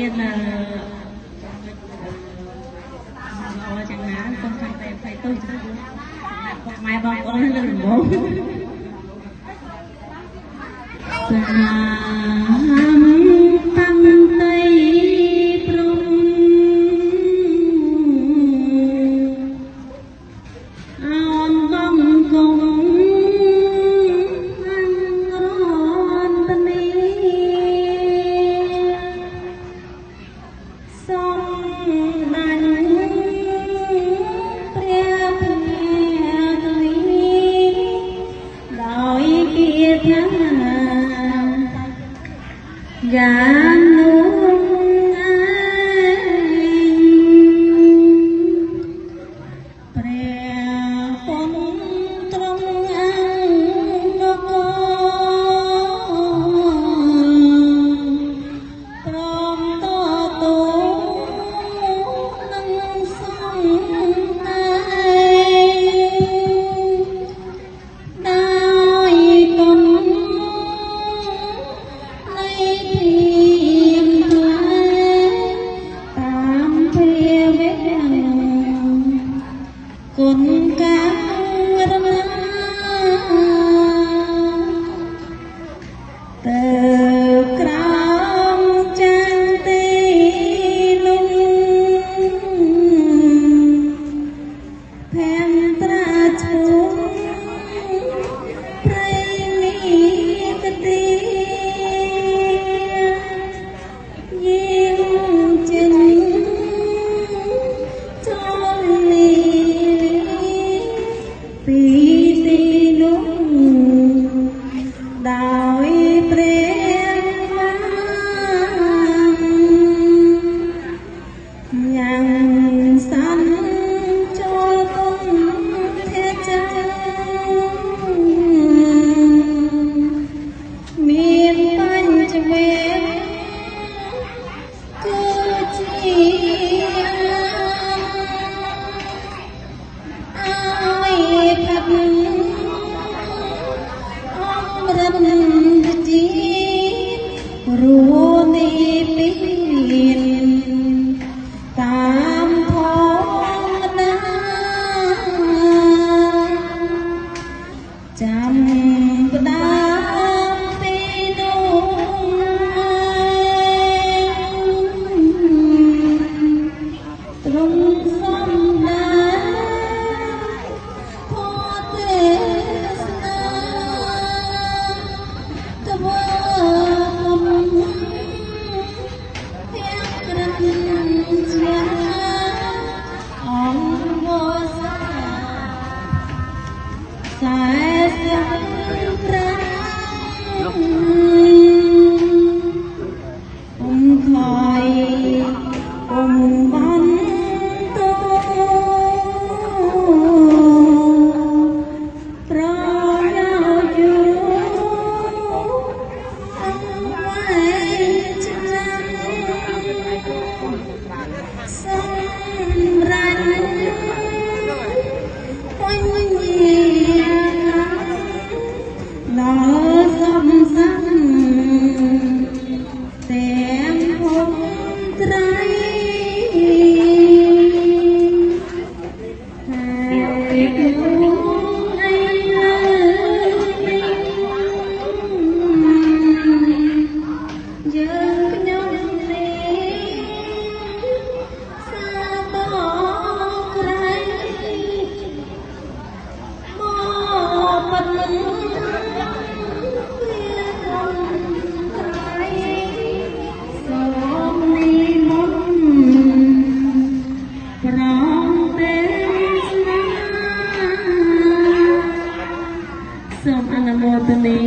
មានអចឹងណាកុំខ្លាចតែផ្ទៃទៅចឹងពុកម៉ែបងប្អូនលើដំបូងតាំងតៃព្រំអនបងគង់យ៉ាងនោះព្រះពុនទ្រង់អង្គនគរព្រមតតូនឹងសង្ឃដោយគុណគុណការណាទៅក្រោមចានទីនោះផែនត្រាឈុំព្រៃនេះកទីពីទីនោះដោយព្រះបានញ៉ាំសាន់ចូលគុំធាចាមានបញ្ចវេគឺជារួមនេះពីតាមធម្មតាចាំផ្ដាំពីនោះទ្រង់សំដាផទេសនាធ្វើសូមអនុមោទនា